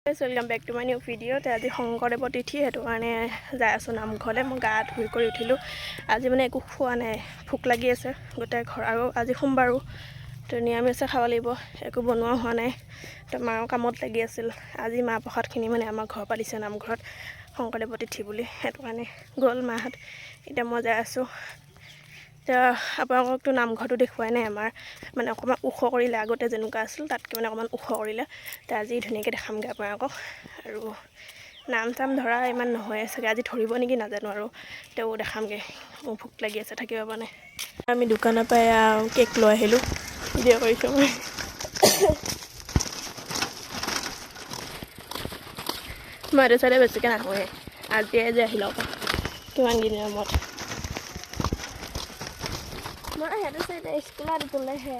Welcome back to my new video. आज शंकरदेव तिथि हेतु कारण जाय आसो नामघरले। मैं गा धुई कर उठिलो। आज मैं एक खुआ ना, भोक लगी आसे गोटे घर। और आज सोमबारो तो निरामिषे खाब लागिब, एक बनवा हुआ ना। तो माँ कामत लगी आसिल। आज माह प्रसादखिनि माने आमार घर पा दिसे नामघरत शंकरदेव तिथि बुली, हेतु कारण गल माहत। इतना मैं जाय आसो। आपको नामघरটো देखुৱাই নাই আমাৰ মানে অকমান ওখ কৰিলে আগতে যেনেকুৱা আছিল তাতকৈ মানে অকমান ওখ কৰিলে তো আজি ধুনীয়াকৈ দেখামগৈ আপোনালোকক আৰু নাম চাম ধৰা ইমান নহয় চাগে আজি ধৰিব নেকি নাজানো আৰু তেও দেখামগৈ মোৰ ভোক লাগি আছে থাকিব পৰা নাই আমি দোকানৰ পৰা কেক লৈ আহিলোঁ ভিডিঅ' কৰিছোঁ মই এইটো চাইডে বেছিকৈ নাহোঁৱে আজিয়ে যে আহিলোঁ কিমান দিনৰ মূৰত मैं हेतु साइड स्कूल गले है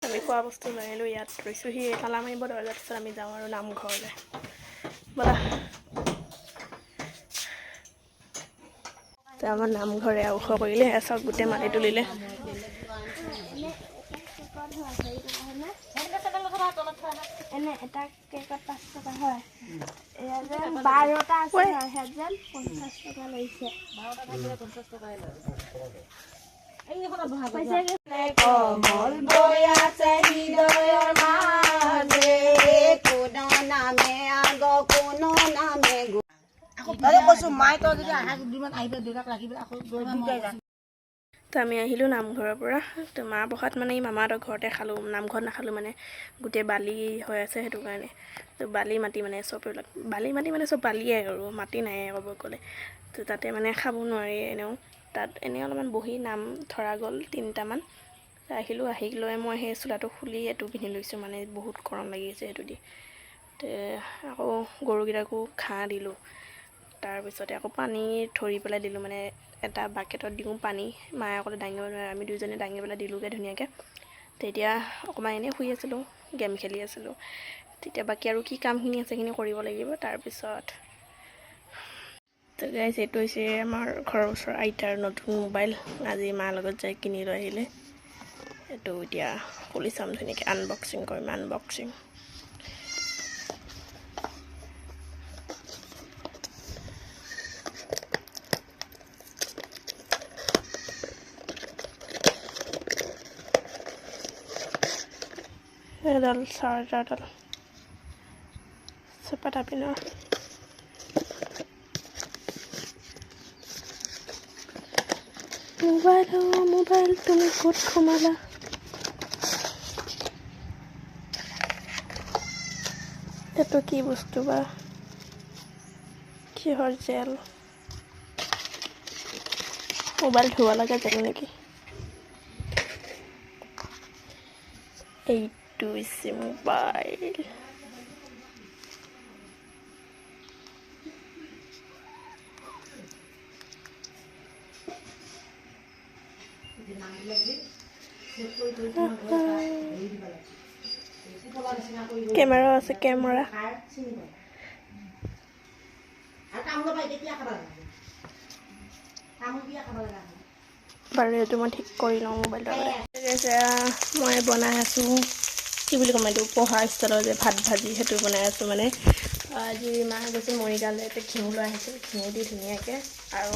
आमी खा बस्तु लै लो इतना रहीसुहि ताला मारिब दरजा पाছত आमी जाऊँ और नामघरले बला तो आमार नामघरे ओख करिले सब गोटे माटी तुलिले एने এটা কেকত 5 টাকা হয় এয়া যে 12টা আছে হেজন 50 টাকা লৈছে 12টা থাকিলে 50 টাকাই লয় এই এখন ভাগ পইচা কমল বয়াছে হৃদয়ৰ মাঝে কোনো নামে আগ কোনো নামে আরে কইছো মাই তো যদি আহা দুদিনমান আহিবে দুটাক লাগিব আকৌ দুটাই যা তো আমি আহিলোঁ নামঘৰৰ পৰা তো মাহ প্ৰসাদ মানে মামাহঁতৰ ঘৰতে খালোঁ নামঘৰত নাখালোঁ মানে গোটেই বালি হৈ আছে সেইটো কাৰণে তো বালি মাটি মানে চব বালি মাটি মানে চব বালিয়ে আৰু মাটি নাই ক'ব গ'লে তো তাতে মানে খাব নোৱাৰি এনেও তাত এনে অলপমান বহি নাম ধৰা গ'ল 3টামান আহিলোঁ আহি লৈ মই সেই চোলাটো খুলি এইটো পিন্ধি লৈছোঁ মানে বহুত গৰম লাগি আছে সেইটো দি তো আকৌ গৰুকেইটাকো ঘাঁহ দিলোঁ তাৰপিছতে আকৌ পানী ধৰি পেলাই দিলোঁ মানে এটা বাকেটত দিওঁ পানী মায়ে অকলে দাঙিব নোৱাৰে আমি দুইজনে দাঙি পেলাই দিলোঁগৈ ধুনীয়াকৈ তেতিয়া অকণমান এনেই শুই আছিলোঁ গেম খেলি আছিলোঁ তেতিয়া বাকী আৰু কি কামখিনি আছে সেইখিনি কৰিব লাগিব তাৰপিছত তো গাইজ এইটো হৈছে আমাৰ ঘৰৰ ওচৰৰ আইতাৰ নতুন মোবাইল আজি মাৰ লগত যাই কিনি লৈ আহিলে এইটো এতিয়া খুলি চাম ধুনীয়াকৈ আনবক্সিং কৰিম unboxing Dal charger dal cepat tapi no mobile তুমি ক'ত সোমালা এটো কি বস্তু বা কিহৰ জেল মোবাইল ধোৱা লাগা জেল নেকি এইটো ইছে মোবাইল कैमरा আছে कैमरा বাৰু এইটো মই ঠিক কৰি লওঁ মোবাইলটো মই বনাই আছোঁ কি বুলি ক'ম এইটো পঢ়া ষ্টাইলৰ যে ভাত ভাজি সেইটো বনাই আছোঁ মানে আজি মাহ গৈছে মৰিগাঁৱলৈ এতিয়া ঘিউ লৈ আহিছোঁ ঘিউ দি ধুনীয়াকৈ আৰু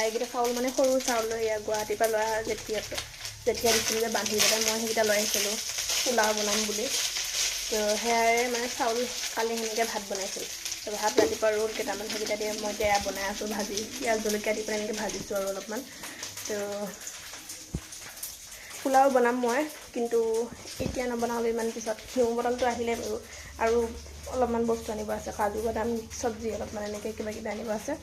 এইকেইটা চাউল মানে সৰু চাউল লৈ গুৱাহাটীৰ পৰা লৈ অহা যেতিয়া দিছিলোঁ যে বান্ধি পেলাই মই সেইকেইটা লৈ আহিছিলোঁ পোলাও বনাম বুলি তো সেয়াৰে মানে চাউল কালি সেনেকৈ ভাত বনাইছিলোঁ তো ভাত ৰাতিপুৱা ৰোল কেইটামান সেইকেইটা দিয়ে মই এতিয়া বনাই আছোঁ ভাজি পিঁয়াজ জলকীয়া দি পেলাই এনেকৈ ভাজিছোঁ আৰু অলপমান তো পোলাও বনাম মই কিন্তু এতিয়া নবনাওঁ ইমান পিছত ঘিউ বটলটো আহিলে বাৰু আৰু অলপমান বস্তু আনিব আছে কাজু বাদাম চব্জি অলপমান এনেকৈ কিবা কিবি আনিব আছে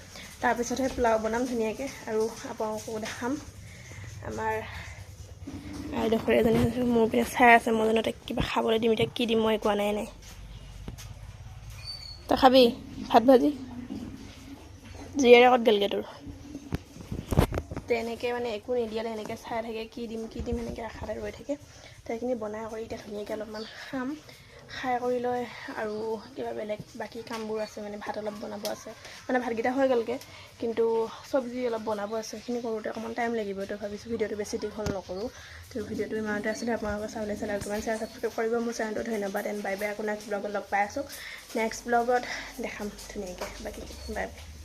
তাৰপিছতহে পোলাও বনাম ধুনীয়াকৈ আৰু আপোনালোকো দেখাম আমাৰ আইডোখৰ এজনী মোৰ পিনে চাই আছে মই জানো তাইক কিবা খাবলৈ দিম এতিয়া কি দিম মই কোৱা নাই তই খাবি ভাত ভাজি জীয়েৰে ক'ত গ'লগৈ তোৰ তেনেকৈ মানে একো নিদিয়ালে এনেকৈ চাই থাকে কি দিম সেনেকৈ আশাতে ৰৈ থাকে তো সেইখিনি বনাই কৰি এতিয়া ধুনীয়াকৈ অলপমান খাম খাই কৰি লৈ আৰু কিবা বেলেগ বাকী কামবোৰ আছে মানে ভাত অলপ বনাব আছে মানে ভাতকেইটা হৈ গ'লগৈ কিন্তু চব্জি অলপ বনাব আছে সেইখিনি কৰোঁতে অকণমান টাইম লাগিব তো ভাবিছোঁ ভিডিঅ'টো বেছি দীঘল নকৰোঁ তো ভিডিঅ'টো ইমানতে আছিলে আপোনালোকৰ চাবলৈ চালে অকণমান ছাবস্ক্ৰাইব কৰিব মোৰ চেনেলটো ধন্যবাদ এণ্ড বাই বাই আকৌ নেক্সট ব্লগত লগ পাই আছোঁ নেক্সট ব্লগত দেখাম ধুনীয়াকৈ বাকী বাই বাই